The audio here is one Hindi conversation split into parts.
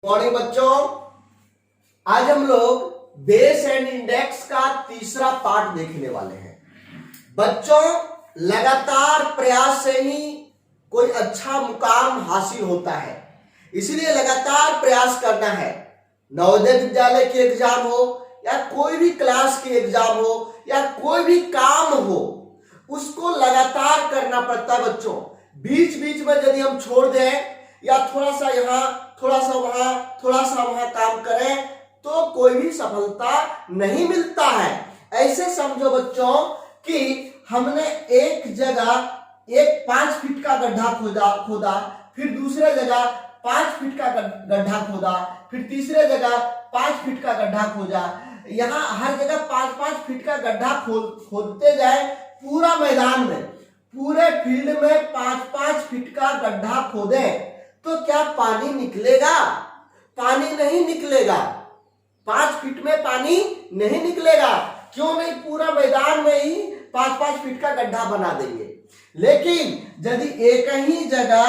मॉर्निंग बच्चों, आज हम लोग बेस एंड इंडेक्स का तीसरा पार्ट देखने वाले हैं। बच्चों, लगातार प्रयास से ही कोई अच्छा मुकाम हासिल होता है, इसलिए लगातार प्रयास करना है। नवोदय विद्यालय के एग्जाम हो या कोई भी क्लास के एग्जाम हो या कोई भी काम हो, उसको लगातार करना पड़ता है। बच्चों, बीच बीच में यदि हम छोड़ दें या थोड़ा सा यहाँ थोड़ा सा वहां थोड़ा सा वहां काम करें तो कोई भी सफलता नहीं मिलता है। ऐसे समझो बच्चों कि हमने एक जगह 5 फीट का गड्ढा खोदा, फिर दूसरे जगह 5 फीट का गड्ढा खोदा, फिर तीसरे जगह 5 फीट का गड्ढा खोदा। यहाँ हर जगह 5-5 फीट का गड्ढा खोदते जाए, पूरा मैदान में, पूरे फील्ड में 5-5 फीट का गड्ढा खोदे तो क्या पानी निकलेगा? पानी नहीं निकलेगा। 5 फीट में पानी नहीं निकलेगा। क्यों नहीं? पूरा मैदान में ही 5-5 फीट का गड्ढा बना देंगे। लेकिन यदि एक ही जगह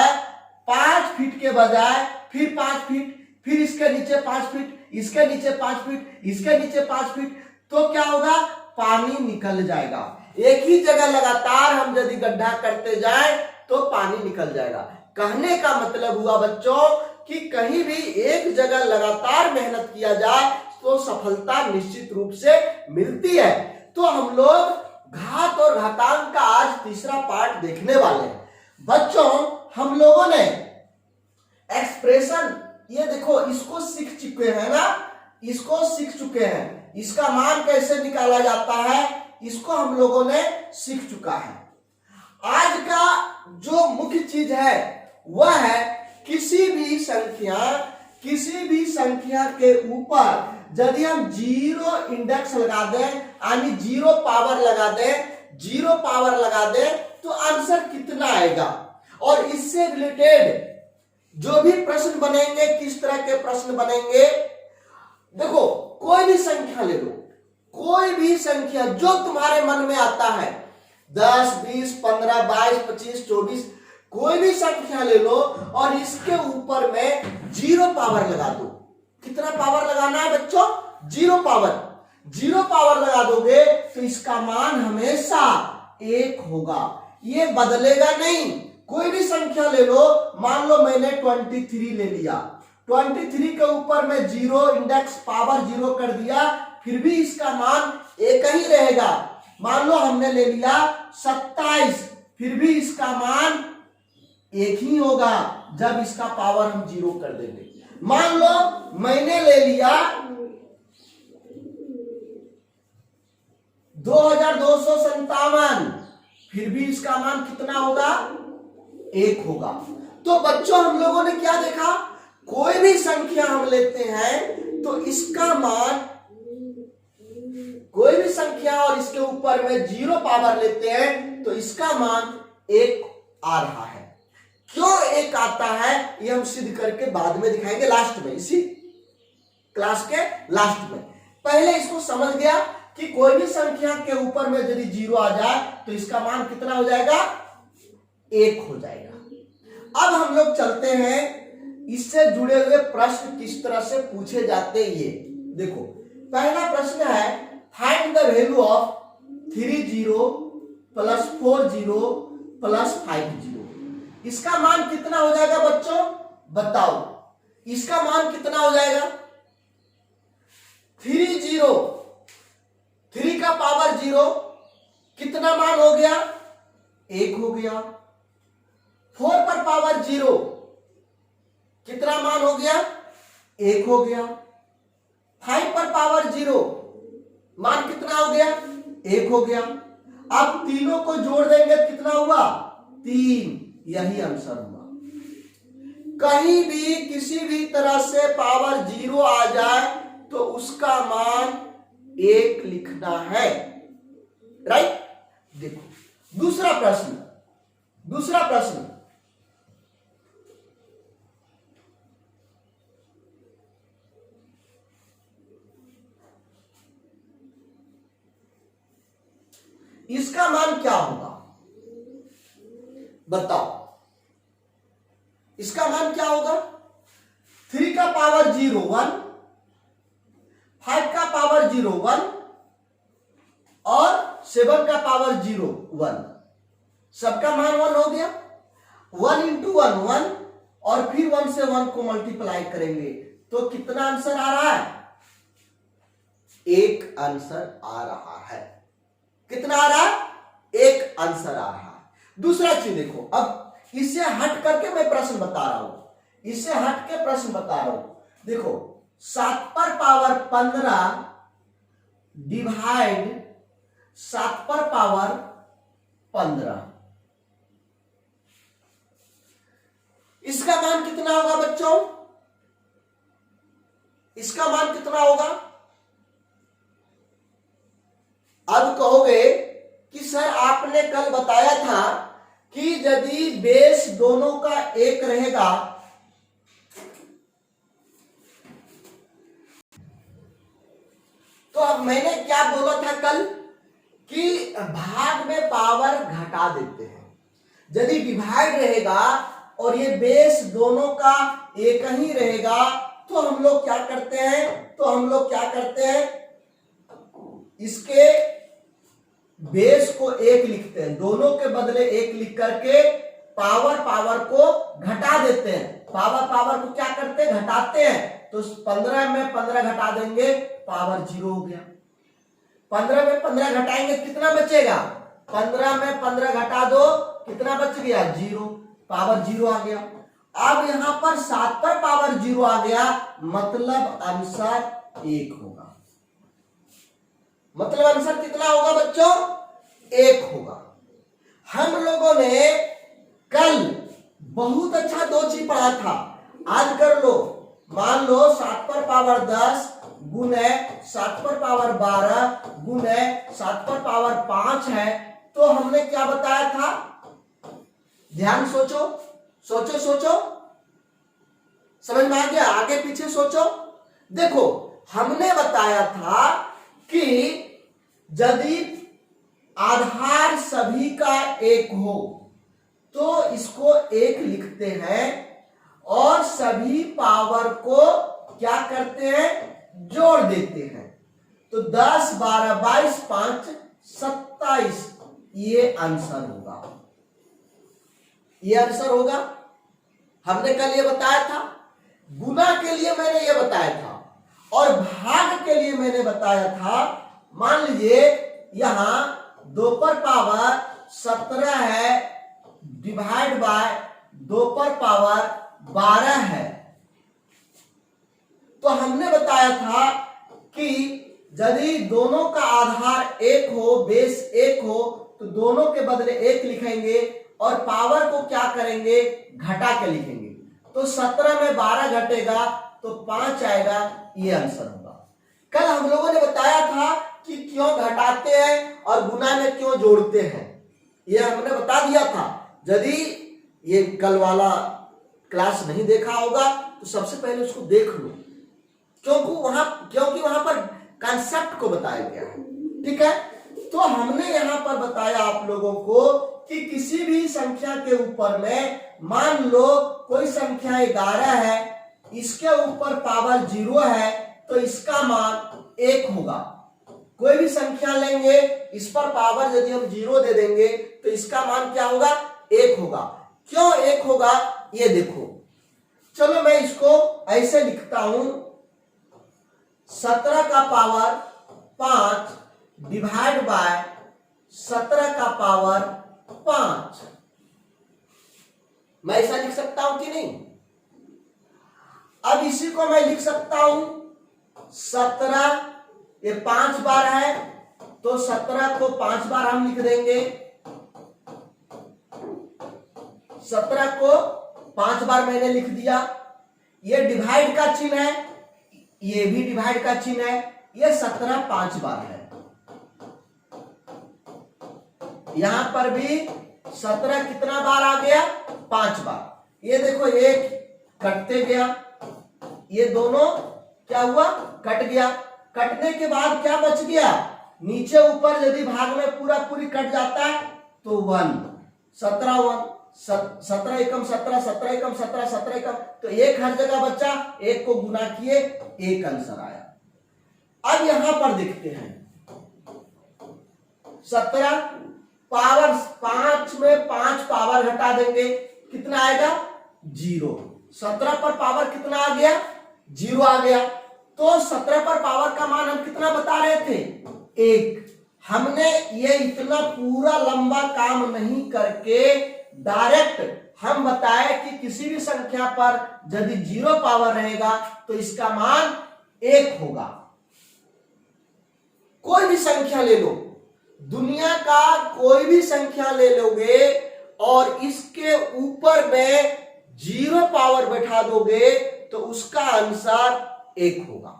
5 फीट के बजाय फिर 5 फीट, फिर इसके नीचे 5 फीट, इसके नीचे 5 फीट, इसके नीचे 5 फीट, तो क्या होगा? पानी निकल जाएगा। एक ही जगह लगातार हम यदि गड्ढा करते जाएं तो पानी निकल जाएगा। कहने का मतलब हुआ बच्चों कि कहीं भी एक जगह लगातार मेहनत किया जाए तो सफलता निश्चित रूप से मिलती है। तो हम लोग घात और घातांक का आज तीसरा पार्ट देखने वाले हैं। बच्चों, हम लोगों ने एक्सप्रेशन, ये देखो, इसको सीख चुके हैं ना, इसको सीख चुके हैं। इसका मान कैसे निकाला जाता है, इसको हम लोगों ने सीख चुका है। आज का जो मुख्य चीज है वह है किसी भी संख्या के ऊपर यदि हम जीरो इंडेक्स लगा दें, यानी जीरो पावर लगा दें तो आंसर कितना आएगा। और इससे रिलेटेड जो भी प्रश्न बनेंगे, किस तरह के प्रश्न बनेंगे, देखो, कोई भी संख्या ले लो, कोई भी संख्या जो तुम्हारे मन में आता है, 10, 20, 15, 22, 25, 24, कोई भी संख्या ले लो और इसके ऊपर में जीरो पावर लगा दो। कितना पावर लगाना है बच्चों? जीरो पावर लगा दोगे तो इसका मान हमेशा 1 होगा, ये बदलेगा नहीं। कोई भी संख्या ले लो, मान लो मैंने 23 ले लिया, 23 के ऊपर में जीरो इंडेक्स पावर 0 कर दिया, फिर भी इसका मान 1 ही रहेगा। मान लो हमने ले लिया 27, फिर भी इसका मान 1 ही होगा जब इसका पावर हम 0 कर देंगे। मान लो मैंने ले लिया 2257, फिर भी इसका मान कितना होगा? 1 होगा। तो बच्चों, हम लोगों ने क्या देखा? कोई भी संख्या हम लेते हैं तो इसका मान, कोई भी संख्या और इसके ऊपर में जीरो पावर लेते हैं तो इसका मान 1 आ रहा है। क्यों 1 आता है ये हम सिद्ध करके बाद में दिखाएंगे, लास्ट में, इसी क्लास के लास्ट में। पहले इसको समझ गया कि कोई भी संख्या के ऊपर में यदि 0 आ जाए तो इसका मान कितना हो जाएगा? 1 हो जाएगा। अब हम लोग चलते हैं, इससे जुड़े हुए प्रश्न किस तरह से पूछे जाते हैं। ये देखो, पहला प्रश्न है, find the value of 30 plus 40 plus 50। इसका मान कितना हो जाएगा बच्चों? बताओ, इसका मान कितना हो जाएगा? 3 का पावर 0, कितना मान हो गया? 1 हो गया। 4 पर पावर 0, कितना मान हो गया? 1 हो गया। 5 पर पावर 0, मान कितना हो गया? 1 हो गया। अब तीनों को जोड़ देंगे, कितना हुआ? 3। यही आंसर हुआ। कहीं भी किसी भी तरह से पावर 0 आ जाए तो उसका मान 1 लिखना है, राइट? देखो, दूसरा प्रश्न, इसका मान क्या होगा? बताओ, इसका मान क्या होगा? 3 का पावर 0 1, 5 का पावर 0 1 और 7 का पावर 0 1, सबका मान 1 हो गया। 1 इंटू 1 1 और फिर 1 से 1 को मल्टीप्लाई करेंगे तो कितना आंसर आ रहा है? 1 आंसर आ रहा है। कितना आ रहा है? 1 आंसर आ रहा है। दूसरा चीज देखो, अब इससे हट करके मैं प्रश्न बता रहा हूं, इससे हट के प्रश्न बता रहा हूं। देखो 7 पर पावर 15 डिवाइड 7 पर पावर 15, इसका मान कितना होगा बच्चों? इसका मान कितना होगा? अब कहोगे कि सर आपने कल बताया था कि यदि बेस दोनों का एक रहेगा तो अब मैंने क्या बोला था कल कि भाग में पावर घटा देते हैं। यदि डिवाइड रहेगा और ये बेस दोनों का एक ही रहेगा तो हम लोग क्या करते हैं, इसके बेस को 1 लिखते हैं, दोनों के बदले 1 लिख करके पावर को घटा देते हैं। पावर को क्या करते हैं? घटाते हैं। तो 15 में 15 घटा देंगे, पावर 0 हो गया। 15 में 15 घटाएंगे कितना बचेगा? 15 में 15 घटा दो, कितना बच गया? 0, पावर 0 आ गया। अब यहां पर 7 पर पावर 0 आ गया, मतलब आंसर 1 होगा। मतलब आंसर कितना होगा बच्चों? 1 होगा। हम लोगों ने कल बहुत अच्छा 2 चीज पढ़ा था, आज कर लो। मान लो 7 पर पावर 10 गुने 7 पर पावर 12 गुने 7 पर पावर 5 है, तो हमने क्या बताया था? ध्यान सोचो, समझ में आ गया? आगे पीछे सोचो। देखो हमने बताया था कि यदि आधार सभी का 1 हो तो इसको 1 लिखते हैं और सभी पावर को क्या करते हैं? जोड़ देते हैं। तो 10 12 22 5 27, ये आंसर होगा। ये आंसर होगा। हमने कल ये बताया था। गुना के लिए मैंने ये बताया था और भाग के लिए मैंने बताया था। मान लीजिए यहां 2 पर पावर 17 है डिवाइड बाय 2 पर पावर 12 है, तो हमने बताया था कि यदि दोनों का आधार 1 हो, बेस 1 हो, तो दोनों के बदले 1 लिखेंगे और पावर को क्या करेंगे? घटा के लिखेंगे। तो 17 में 12 घटेगा तो 5 आएगा, ये आंसर होगा। कल हम लोगों ने बताया था कि क्यों घटाते हैं और गुना में क्यों जोड़ते हैं, ये हमने बता दिया था। यदि ये कल वाला क्लास नहीं देखा होगा तो सबसे पहले उसको देख लो, क्योंकि वहां पर कॉन्सेप्ट को बताया गया है। ठीक है, तो हमने यहां पर बताया आप लोगों को कि किसी भी संख्या के ऊपर में, मान लो कोई संख्या 11 है, इसके ऊपर पावर 0 है तो इसका मान 1 होगा। कोई भी संख्या लेंगे, इस पर पावर यदि हम 0 दे देंगे तो इसका मान क्या होगा? 1 होगा। क्यों 1 होगा ये देखो। चलो मैं इसको ऐसे लिखता हूं, 17 का पावर 5 डिवाइड बाय 17 का पावर 5। मैं ऐसा लिख सकता हूं कि नहीं? अब इसी को मैं लिख सकता हूं 17, ये 5 बार है तो 17 को 5 बार हम लिख देंगे। 17 को 5 बार मैंने लिख दिया। ये डिवाइड का चिन्ह है, ये भी डिवाइड का चिन्ह है। ये 17 5 बार है। यहां पर भी 17 कितना बार आ गया? 5 बार। ये देखो 1 कटते गया, ये दोनों क्या हुआ? कट गया। कटने के बाद क्या बच गया? नीचे ऊपर यदि भाग में पूरा पूरी कट जाता है तो 1, 17 1, 17 एकम 17, 17 एकम 17, 17 एकम, तो एक हर जगह बच्चा, एक को गुना किए, एक आंसर आया। अब यहां पर देखते हैं 17 पावर 5 में 5 पावर घटा देंगे, कितना आएगा 0। 17 पर पावर कितना आ गया 0 आ गया। तो 17 पर पावर का मान हम कितना बता रहे थे 1। हमने ये इतना पूरा लंबा काम नहीं करके डायरेक्ट हम बताए कि किसी भी संख्या पर यदि 0 पावर रहेगा तो इसका मान 1 होगा। कोई भी संख्या ले लो, दुनिया का कोई भी संख्या ले लोगे और इसके ऊपर में 0 पावर बैठा दोगे तो उसका आंसर 1 होगा।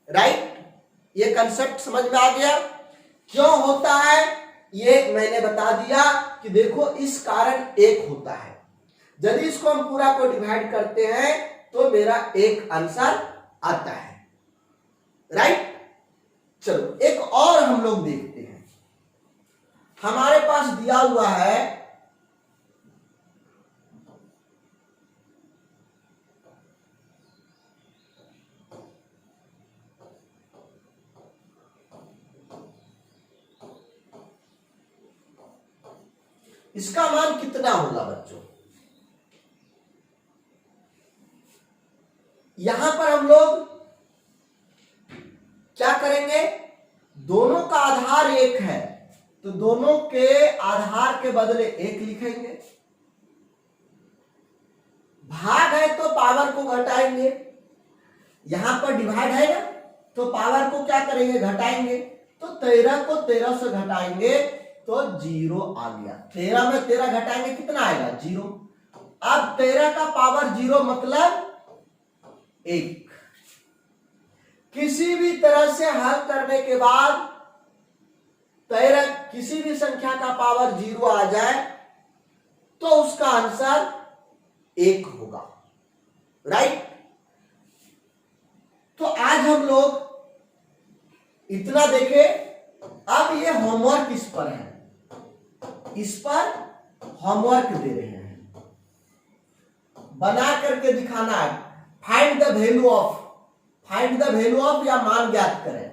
राइट? ये कंसेप्ट समझ में आ गया क्यों होता है, ये मैंने बता दिया कि देखो इस कारण 1 होता है। यदि इसको हम पूरा को डिवाइड करते हैं तो मेरा 1 आंसर आता है। राइट? चलो एक और हम लोग देखते हैं। हमारे पास दिया हुआ है इसका मान कितना होगा बच्चों। यहां पर हम लोग क्या करेंगे, दोनों का आधार 1 है तो दोनों के आधार के बदले 1 लिखेंगे। भाग है तो पावर को घटाएंगे, यहां पर डिवाइड है ना तो पावर को क्या करेंगे घटाएंगे। तो 13 को 13 से घटाएंगे तो 0 आ गया। 13 में 13 घटाएंगे कितना आएगा 0। अब 13 का पावर 0 मतलब 1। किसी भी तरह से हल करने के बाद 13 किसी भी संख्या का पावर 0 आ जाए तो उसका आंसर 1 होगा। राइट? तो आज हम लोग इतना देखे। अब ये होमवर्क इस पर है, इस पर होमवर्क दे रहे हैं, बना करके दिखाना है। Find the value of, find the value of या मान ज्ञात करें।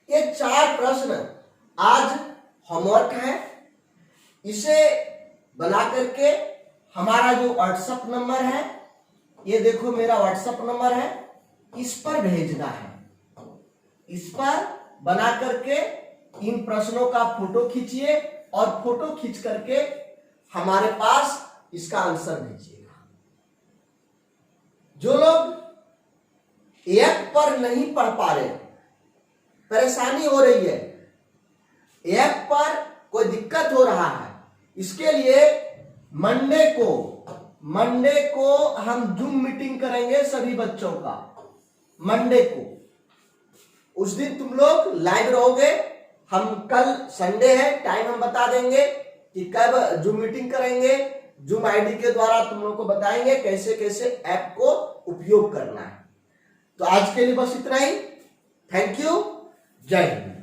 ये 4 प्रश्न आज होमवर्क है। इसे बना करके हमारा जो व्हाट्सएप नंबर है, ये देखो मेरा व्हाट्सएप नंबर है, इस पर भेजना है। इस पर बना करके इन प्रश्नों का फोटो खींचिए और फोटो खींच करके हमारे पास इसका आंसर भेजिएगा। जो लोग एक पर नहीं पढ़ पा रहे, परेशानी हो रही है, ऐप पर कोई दिक्कत हो रहा है, इसके लिए मंडे को हम जूम मीटिंग करेंगे सभी बच्चों का। मंडे को, उस दिन तुम लोग लाइव रहोगे। हम कल संडे है, टाइम हम बता देंगे कि कब जूम मीटिंग करेंगे। जूम आईडी के द्वारा तुम लोग को बताएंगे कैसे कैसे ऐप को उपयोग करना है। तो आज के लिए बस इतना ही। Thank you. जय हिंद।